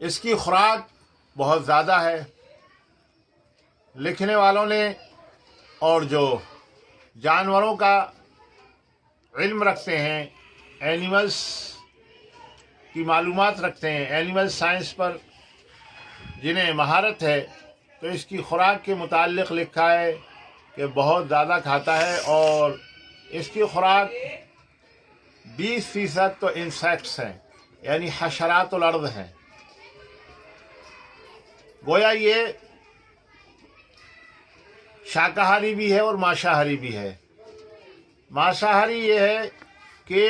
اس کی خوراک بہت زیادہ ہے. لکھنے والوں نے اور جو جانوروں کا علم رکھتے ہیں، اینیملس کی معلومات رکھتے ہیں، اینیمل سائنس پر جنہیں مہارت ہے، تو اس کی خوراک کے متعلق لکھا ہے کہ بہت زیادہ کھاتا ہے، اور اس کی خوراک 20% تو انسیکٹس ہیں، یعنی حشرات الارض ہیں. گویا یہ شاکاہاری بھی ہے اور مانساہاری بھی ہے. مانساہاری یہ ہے کہ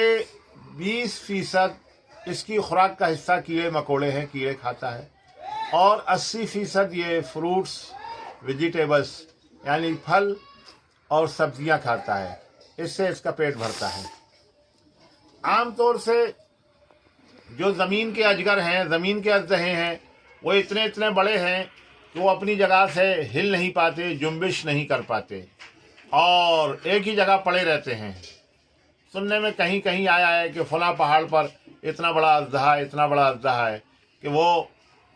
20% اس کی خوراک کا حصہ کیڑے مکوڑے ہیں، کیڑے کھاتا ہے، اور 80% یہ فروٹس ویجیٹیبلس یعنی پھل اور سبزیاں کھاتا ہے. اس سے اس کا پیٹ بھرتا ہے. عام طور سے جو زمین کے اجگر ہیں، زمین کے اژدہے ہیں، وہ اتنے بڑے ہیں کہ وہ اپنی جگہ سے ہل نہیں پاتے، جنبش نہیں کر پاتے، اور ایک ہی جگہ پڑے رہتے ہیں. سننے میں کہیں کہیں آیا ہے کہ فلاں پہاڑ پر اتنا بڑا اژدہا ہے کہ وہ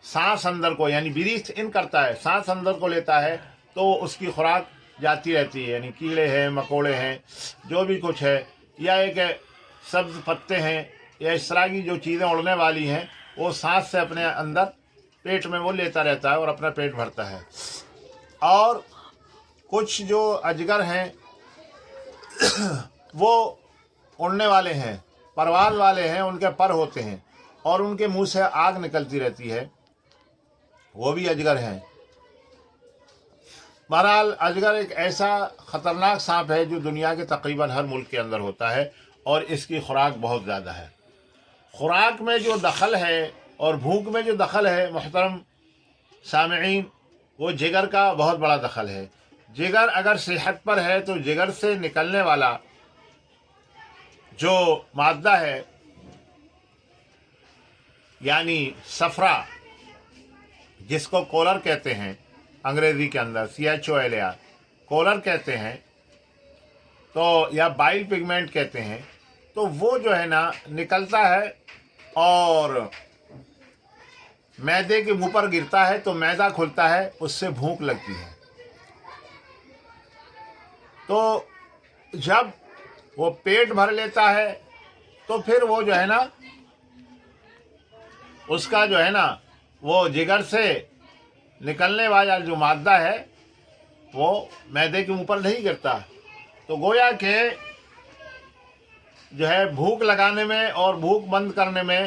سانس اندر کو یعنی بریتھ ان کرتا ہے، سانس اندر کو لیتا ہے تو اس کی خوراک جاتی رہتی ہے، یعنی کیڑے ہیں، مکوڑے ہیں، جو بھی کچھ ہے، یا ایک سبز پتے ہیں، یا اس طرح کی جو چیزیں اڑنے والی ہیں، وہ سانس سے اپنے اندر پیٹ میں وہ لیتا رہتا ہے اور اپنا پیٹ بھرتا ہے. اور کچھ جو اجگر ہیں وہ اڑنے والے ہیں، پروان والے ہیں، ان کے پر ہوتے ہیں اور ان کے منہ سے آگ نکلتی رہتی ہے، وہ بھی اجگر ہیں. بہرحال اجگر ایک ایسا خطرناک سانپ ہے جو دنیا کے تقریباً ہر ملک کے اندر ہوتا ہے، اور اس کی خوراک بہت زیادہ ہے. خوراک میں جو دخل ہے اور بھوک میں جو دخل ہے محترم سامعین، وہ جگر کا بہت بڑا دخل ہے. جگر اگر صحت پر ہے تو جگر سے نکلنے والا جو مادہ ہے یعنی صفرا، جس کو کولر کہتے ہیں انگریزی کے اندر CHOLR کولر کہتے ہیں، تو یا بائل پگمنٹ کہتے ہیں، تو وہ جو ہے نا نکلتا ہے اور معدے کے منہ پر گرتا ہے تو معدہ کھلتا ہے، اس سے بھوک لگتی ہے. تو جب وہ پیٹ بھر لیتا ہے تو پھر وہ جو ہے نا اس کا جو ہے نا وہ جگر سے نکلنے والا جو مادہ ہے وہ معدے کے منہ پر نہیں گرتا. تو گویا کہ جو ہے بھوک لگانے میں اور بھوک بند کرنے میں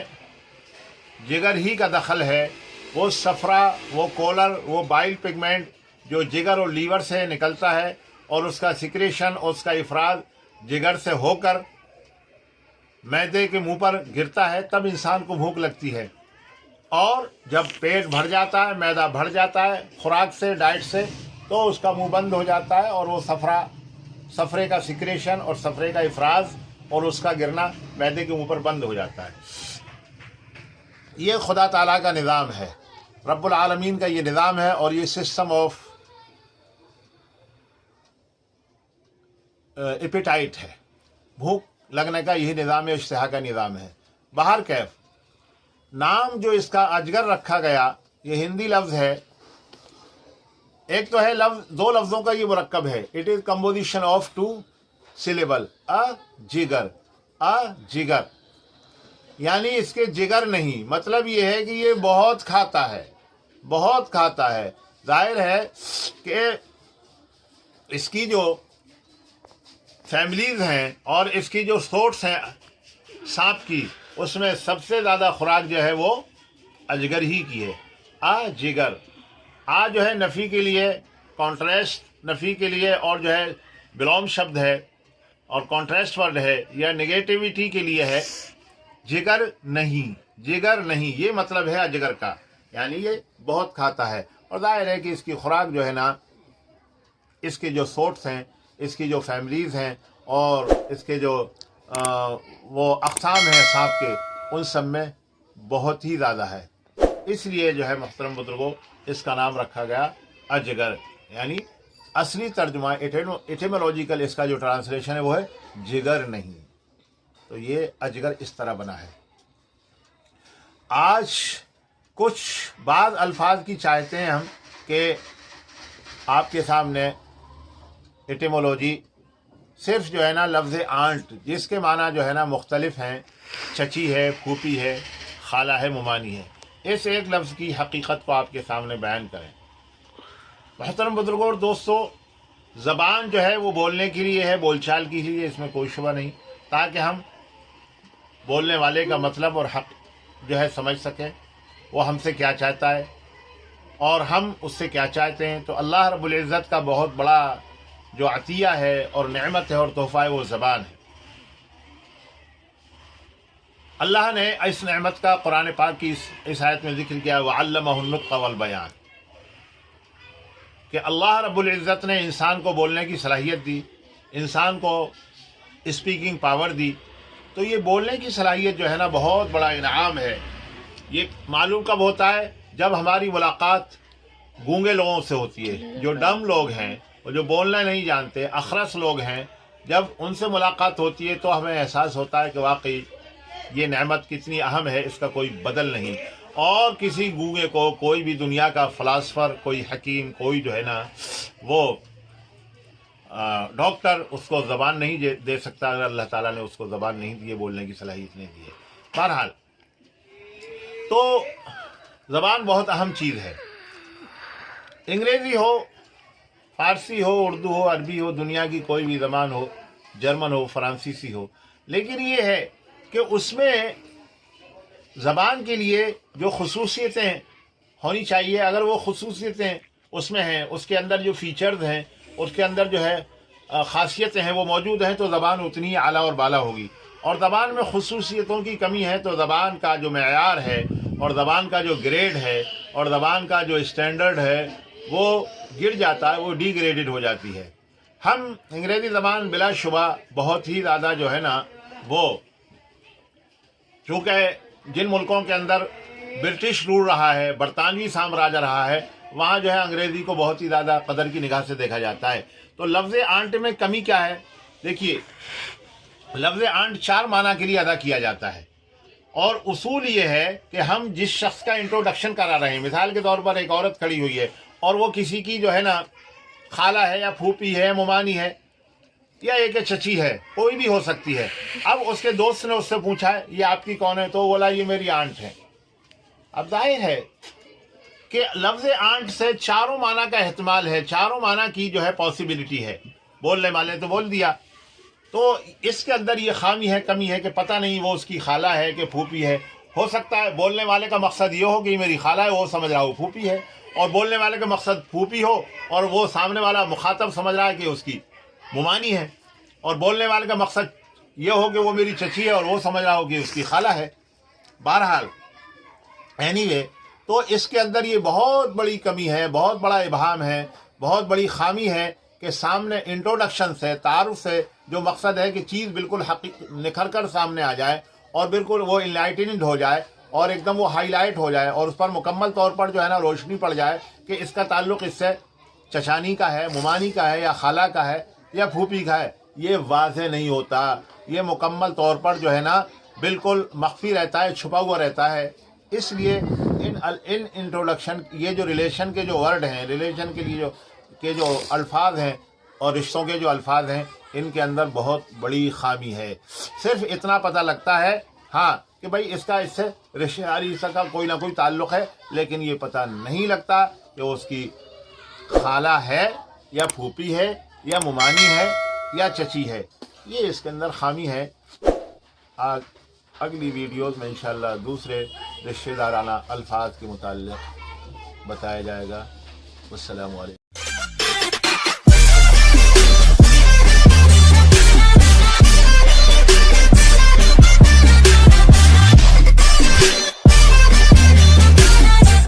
جگر ہی کا دخل ہے. وہ صفرا، وہ کولر، وہ بائل پگمنٹ جو جگر اور لیور سے نکلتا ہے اور اس کا سیکریشن اور اس کا افراز جگر سے ہو کر معدے کے منہ پر گرتا ہے، تب انسان کو بھوک لگتی ہے. اور جب پیٹ بھر جاتا ہے، معدہ بھر جاتا ہے خوراک سے، ڈائٹ سے، تو اس کا منہ بند ہو جاتا ہے اور وہ صفرے کا سیکریشن اور صفرے کا افراز اور اس کا گرنا معدے کے منہ پر بند ہو جاتا ہے. یہ خدا تعالیٰ کا نظام ہے، رب العالمین کا یہ نظام ہے، اور یہ سسٹم آف ایپیٹائٹ ہے. بھوک لگنے کا یہی نظام اشتہا کا نظام ہے. باہر کیف نام جو اس کا اجگر رکھا گیا، یہ ہندی لفظ ہے. ایک تو ہے لفظ، دو لفظوں کا یہ مرکب ہے. It is composition of 2 syllable جگر، جگر، یعنی اس کے جگر نہیں. مطلب یہ ہے کہ یہ بہت کھاتا ہے، بہت کھاتا ہے. ظاہر ہے کہ اس کی جو فیملیز ہیں اور اس کی جو سورٹس ہیں سانپ کی، اس میں سب سے زیادہ خوراک جو ہے وہ اجگر ہی کی ہے. جگر، جو ہے نفی کے لیے، کانٹراسٹ نفی کے لیے، اور جو ہے بلوم شبد ہے اور کانٹراسٹ ورڈ ہے یا نگیٹیوٹی کے لیے ہے. جگر نہیں، جگر نہیں، یہ مطلب ہے اجگر کا، یعنی یہ بہت کھاتا ہے. اور ظاہر ہے کہ اس کی خوراک جو ہے نا، اس کے جو سورٹس ہیں، اس کی جو فیملیز ہیں اور اس کے جو وہ اقسام ہیں سانپ کے، ان سب میں بہت ہی زیادہ ہے. اس لیے جو ہے محترم بزرگوں، اس کا نام رکھا گیا اجگر. یعنی اصلی ترجمہ ایٹیمولوجیکل اس کا جو ٹرانسلیشن ہے وہ ہے جگر نہیں. تو یہ اجگر اس طرح بنا ہے. آج کچھ بعض الفاظ کی چاہتے ہیں ہم کہ آپ کے سامنے ایٹیمولوجی صرف جو ہے نا لفظ آنٹ، جس کے معنی جو ہے نا مختلف ہیں، چچی ہے، پھوپھی ہے، خالہ ہے، ممانی ہے، اس ایک لفظ کی حقیقت کو آپ کے سامنے بیان کریں۔ محترم بزرگوں اور دوستو، زبان جو ہے وہ بولنے کے لیے ہے، بول چال کے لیے، اس میں کوئی شبہ نہیں، تاکہ ہم بولنے والے کا مطلب اور حق جو ہے سمجھ سکیں، وہ ہم سے کیا چاہتا ہے اور ہم اس سے کیا چاہتے ہیں۔ تو اللہ رب العزت کا بہت بڑا جو عطیہ ہے اور نعمت ہے اور تحفہ ہے وہ زبان ہے۔ اللہ نے اس نعمت کا قرآن پاک کی اس آیت میں ذکر کیا، وَعَلَّمَهُ النُّطْقَ وَالْبَيَانَ، کہ اللہ رب العزت نے انسان کو بولنے کی صلاحیت دی، انسان کو اسپیکنگ پاور دی۔ تو یہ بولنے کی صلاحیت جو ہے نا بہت بڑا انعام ہے۔ یہ معلوم کب ہوتا ہے؟ جب ہماری ملاقات گونگے لوگوں سے ہوتی ہے، جو ڈم لوگ ہیں اور جو بولنا نہیں جانتے، اخرس لوگ ہیں، جب ان سے ملاقات ہوتی ہے تو ہمیں احساس ہوتا ہے کہ واقعی یہ نعمت کتنی اہم ہے، اس کا کوئی بدل نہیں۔ اور کسی گونگے کو کوئی بھی دنیا کا فلاسفر، کوئی حکیم، کوئی جو ہے نا وہ ڈاکٹر اس کو زبان نہیں دے سکتا اگر اللہ تعالیٰ نے اس کو زبان نہیں دی ہے، بولنے کی صلاحیت نہیں دی ہے۔ بہرحال تو زبان بہت اہم چیز ہے۔ انگریزی ہو، فارسی ہو، اردو ہو، عربی ہو، دنیا کی کوئی بھی زبان ہو، جرمن ہو، فرانسیسی ہو، لیکن یہ ہے کہ اس میں زبان کے لیے جو خصوصیتیں ہونی چاہیے، اگر وہ خصوصیتیں اس میں ہیں، اس کے اندر جو فیچرز ہیں، اس کے اندر جو ہے خاصیتیں ہیں وہ موجود ہیں، تو زبان اتنی ہی اعلیٰ اور بالا ہوگی۔ اور زبان میں خصوصیتوں کی کمی ہے تو زبان کا جو معیار ہے اور زبان کا جو گریڈ ہے اور زبان کا جو اسٹینڈرڈ ہے وہ گر جاتا ہے، وہ ڈی گریڈڈ ہو جاتی ہے۔ ہم انگریزی زبان بلا شبہ بہت ہی زیادہ جو ہے نا وہ، چونکہ جن ملکوں کے اندر برٹش رول رہا ہے، برطانوی سامراج رہا ہے، وہاں جو ہے انگریزی کو بہت ہی زیادہ قدر کی نگاہ سے دیکھا جاتا ہے۔ تو لفظ آنٹ میں کمی کیا ہے؟ دیکھیے، لفظ آنٹ 4 معنی کے لیے ادا کیا جاتا ہے، اور اصول یہ ہے کہ ہم جس شخص کا انٹروڈکشن کرا رہے ہیں، مثال کے طور پر ایک عورت کھڑی ہوئی ہے اور وہ کسی کی جو ہے نا خالہ ہے یا پھوپھی ہے، ممانی ہے، یا ایک چچی ہے، کوئی بھی ہو سکتی ہے۔ اب اس کے دوست نے اس سے پوچھا ہے یہ آپ کی کون ہے، تو بولا یہ میری آنٹ ہے۔ اب ظاہر ہے کہ لفظ آنٹ سے 4 معنی کا احتمال ہے، 4 معنی کی جو ہے پاسبلٹی ہے۔ بولنے والے تو بول دیا، تو اس کے اندر یہ خامی ہے، کمی ہے کہ پتہ نہیں وہ اس کی خالہ ہے کہ پھوپھی ہے۔ ہو سکتا ہے بولنے والے کا مقصد یہ ہو کہ یہ میری خالہ ہے، وہ سمجھ رہا ہو پھوپھی ہے، اور بولنے والے کا مقصد پھوپھی ہو اور وہ سامنے والا مخاطب سمجھ رہا ہے کہ اس کی ممانی ہے، اور بولنے والے کا مقصد یہ ہو کہ وہ میری چچی ہے اور وہ سمجھ رہا ہو کہ اس کی خالہ ہے۔ بہرحال اینی تو اس کے اندر یہ بہت بڑی کمی ہے، بہت بڑا ابہام ہے، بہت بڑی خامی ہے کہ سامنے انٹروڈکشن سے، تعارف سے جو مقصد ہے کہ چیز بالکل نکھر کر سامنے آ جائے اور بالکل وہ انلائٹنڈ ہو جائے اور ایک دم وہ ہائی لائٹ ہو جائے اور اس پر مکمل طور پر جو ہے نا روشنی پڑ جائے کہ اس کا تعلق اس سے چچانی کا ہے، ممانی کا ہے، یا خالہ کا ہے، یا پھوپھی کا ہے، یہ واضح نہیں ہوتا۔ یہ مکمل طور پر جو ہے نا بالکل مخفی رہتا ہے، چھپا ہوا رہتا ہے۔ اس لیے ان انٹروڈکشن، یہ جو ریلیشن کے جو ورڈ ہیں، ریلیشن کے لیے جو الفاظ ہیں اور رشتوں کے جو الفاظ ہیں، ان کے اندر بہت بڑی خامی ہے۔ صرف اتنا پتہ لگتا ہے ہاں کہ بھائی اس کا اس سے رشتہ داری کا کوئی نہ کوئی تعلق ہے، لیکن یہ پتہ نہیں لگتا کہ اس کی خالہ ہے یا پھوپھی ہے یا ممانی ہے یا چچی ہے۔ یہ اس کے اندر خامی ہے۔ اگلی ویڈیوز میں انشاءاللہ دوسرے رشتہ دارانہ الفاظ کے متعلق بتایا جائے گا۔ والسلام علیکم۔